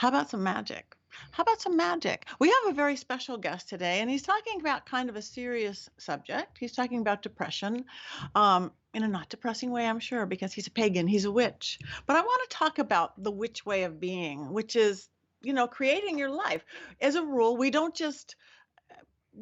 How about some magic? How about some magic? We have a very special guest today, and he's talking about kind of a serious subject. He's talking about depression, in a not depressing way, I'm sure, because he's a pagan, he's a witch. But I want to talk about the witch way of being, which is, creating your life. As a rule, we don't just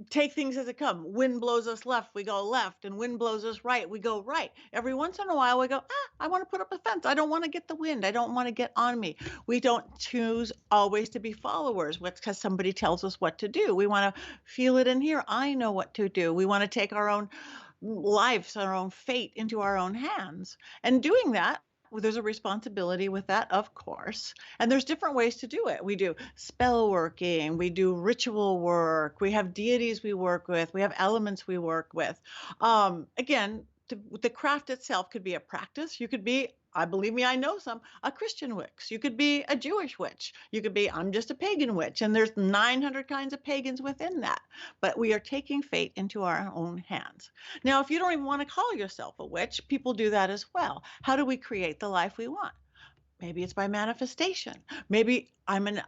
take things as it comes. Wind blows us left, we go left, and wind blows us right, we go right. Every once in a while, we go, I want to put up a fence. I don't want to get the wind. I don't want to get on me. We don't choose always to be followers because somebody tells us what to do. We want to feel it in here. I know what to do. We want to take our own lives, our own fate into our own hands. And doing that, well, there's a responsibility with that, of course. And there's different ways to do it. We do spell working, we do ritual work, we have deities we work with, we have elements we work with. Again, the craft itself could be a practice. You could be, I believe me, I know some, a Christian witch. You could be a Jewish witch. You could be, I'm just a pagan witch. And there's 900 kinds of pagans within that. But we are taking fate into our own hands. Now, if you don't even want to call yourself a witch, people do that as well. How do we create the life we want? Maybe it's by manifestation. Maybe I'm a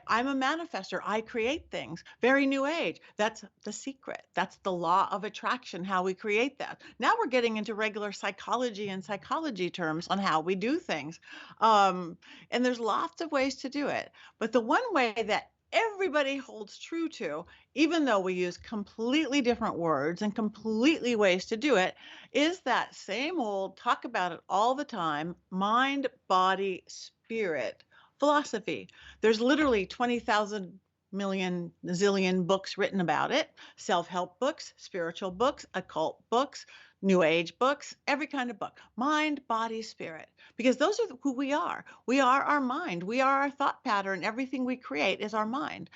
manifester. I create things. Very new age. That's the secret. That's the law of attraction, how we create that. Now we're getting into regular psychology and psychology terms on how we do things. And there's lots of ways to do it. But the one way that everybody holds true to, even though we use completely different words and completely ways to do it, is that same old talk about it all the time mind, body, spirit philosophy. There's literally 20,000 million zillion books written about it, self-help books, spiritual books, occult books, new age books, every kind of book. Mind, body, spirit, because those are who we are. We are our mind. We are our thought pattern. Everything we create is our mind.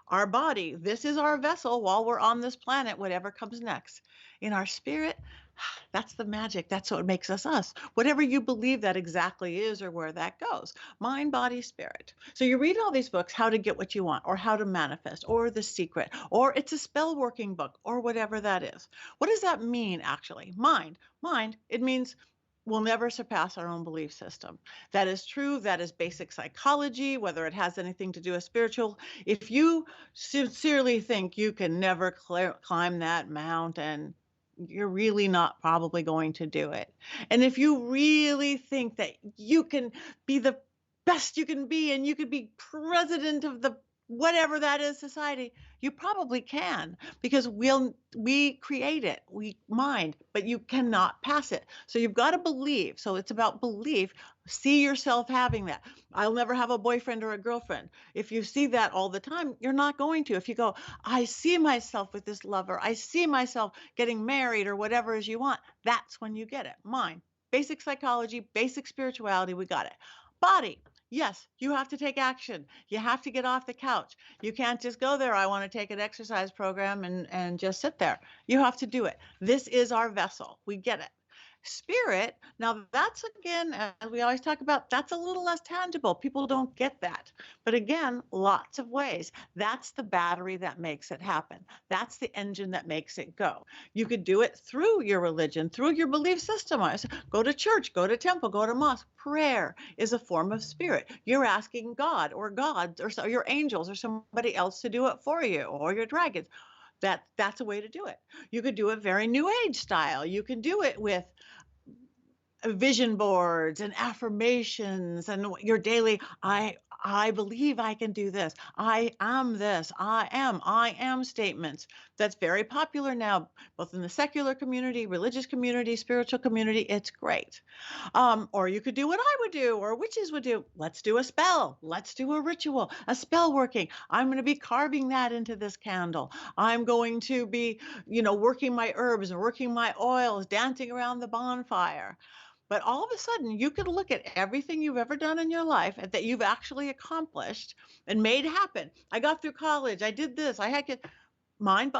Our body, this is our vessel while we're on this planet, whatever comes next. In our spirit, that's the magic. That's what makes us us. Whatever you believe that exactly is or where that goes. Mind, body, spirit. So you read all these books, how to get what you want, or how to manifest, or the secret, or it's a spell working book, or whatever that is. What does that mean, actually? Mind, it means we'll never surpass our own belief system. That is true. That is basic psychology, whether it has anything to do with spiritual. If you sincerely think you can never climb that mountain, you're really not probably going to do it. And if you really think that you can be the best you can be and you could be president of the whatever that is society, you probably can because we create it, we mind, but you cannot pass it. So you've got to believe. So it's about belief. See yourself having that. I'll never have a boyfriend or a girlfriend. If you see that all the time, you're not going to. If you go, I see myself with this lover, I see myself getting married or whatever as you want, that's when you get it. Mind, basic psychology, basic spirituality, we got it. Body. Yes, you have to take action. You have to get off the couch. You can't just go there. I want to take an exercise program and just sit there. You have to do it. This is our vessel. We get it. Spirit, now that's again, as we always talk about, that's a little less tangible. People don't get that. But again, lots of ways. That's the battery that makes it happen. That's the engine that makes it go. You could do it through your religion, through your belief system. Go to church, go to temple, go to mosque. Prayer is a form of spirit. You're asking God or gods or your angels or somebody else to do it for you or your dragons. That's a way to do it. You could do it very new age style. You can do it with vision boards and affirmations and your daily I believe I can do this. I am this. I am statements. That's very popular now, both in the secular community, religious community, spiritual community. It's great. Or you could do what I would do or witches would do. Let's do a spell. Let's do a ritual, a spell working. I'm going to be carving that into this candle. I'm going to be, working my herbs and working my oils, dancing around the bonfire. But all of a sudden, you could look at everything you've ever done in your life that you've actually accomplished and made happen. I got through college. I did this. I had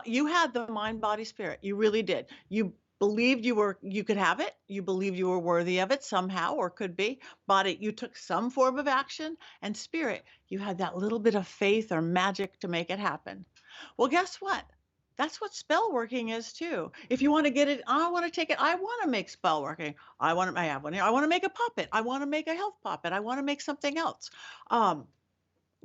you had the mind, body, spirit. You really did. You believed you could have it. You believed you were worthy of it somehow, or could be. Body, you took some form of action, and spirit, you had that little bit of faith or magic to make it happen. Well, guess what? That's what spell working is too. If you want to get it, I want to take it. I want to make spell working. I want to make a puppet. I want to make a health puppet. I want to make something else. Um,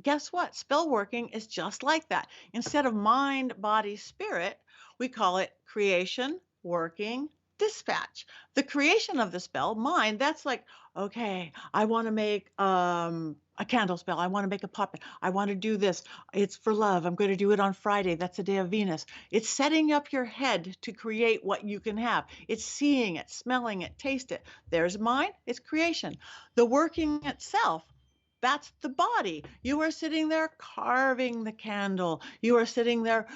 guess what? Spell working is just like that. Instead of mind, body, spirit, we call it creation, working, dispatch. The creation of the spell, mind, that's like, okay, I want to make a candle spell. I want to make a puppet. I want to do this. It's for love. I'm going to do it on Friday. That's the day of Venus. It's setting up your head to create what you can have. It's seeing it, smelling it, taste it. There's mind, it's creation. The working itself, that's the body. You are sitting there carving the candle. You are sitting there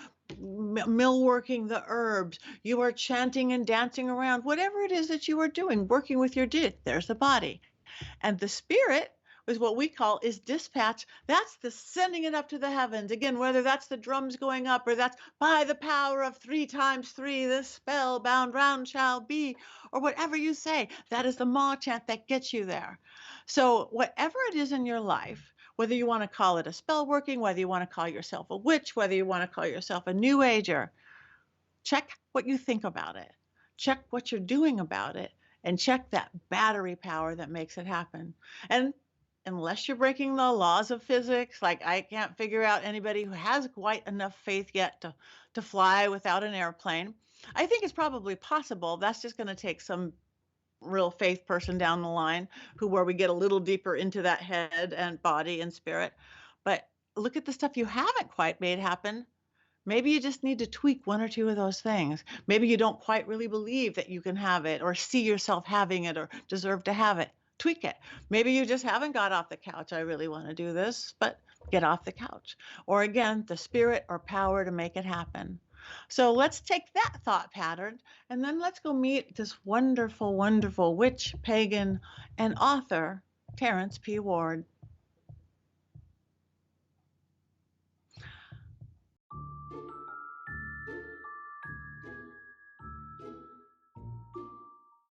millworking the herbs. You are chanting and dancing around. Whatever it is that you are doing, working with your there's the body. And the spirit is what we call is dispatch. That's the sending it up to the heavens. Again, whether that's the drums going up or that's by the power of 3 times 3, this spell bound round shall be, or whatever you say, that is the Ma chant that gets you there. So whatever it is in your life, whether you want to call it a spell working, whether you want to call yourself a witch, whether you want to call yourself a new ager, check what you think about it. Check what you're doing about it and check that battery power that makes it happen. And unless you're breaking the laws of physics, like I can't figure out anybody who has quite enough faith yet to fly without an airplane. I think it's probably possible. That's just going to take some real faith person down the line who where we get a little deeper into that head and body and spirit. But look at the stuff you haven't quite made happen. Maybe you just need to tweak one or two of those things. Maybe you don't quite really believe that you can have it or see yourself having it or deserve to have it. Tweak it. Maybe you just haven't got off the couch. I really want to do this, but get off the couch. Or again, the spirit or power to make it happen. So let's take that thought pattern and then let's go meet this wonderful, wonderful witch, pagan, and author, Terrence P. Ward.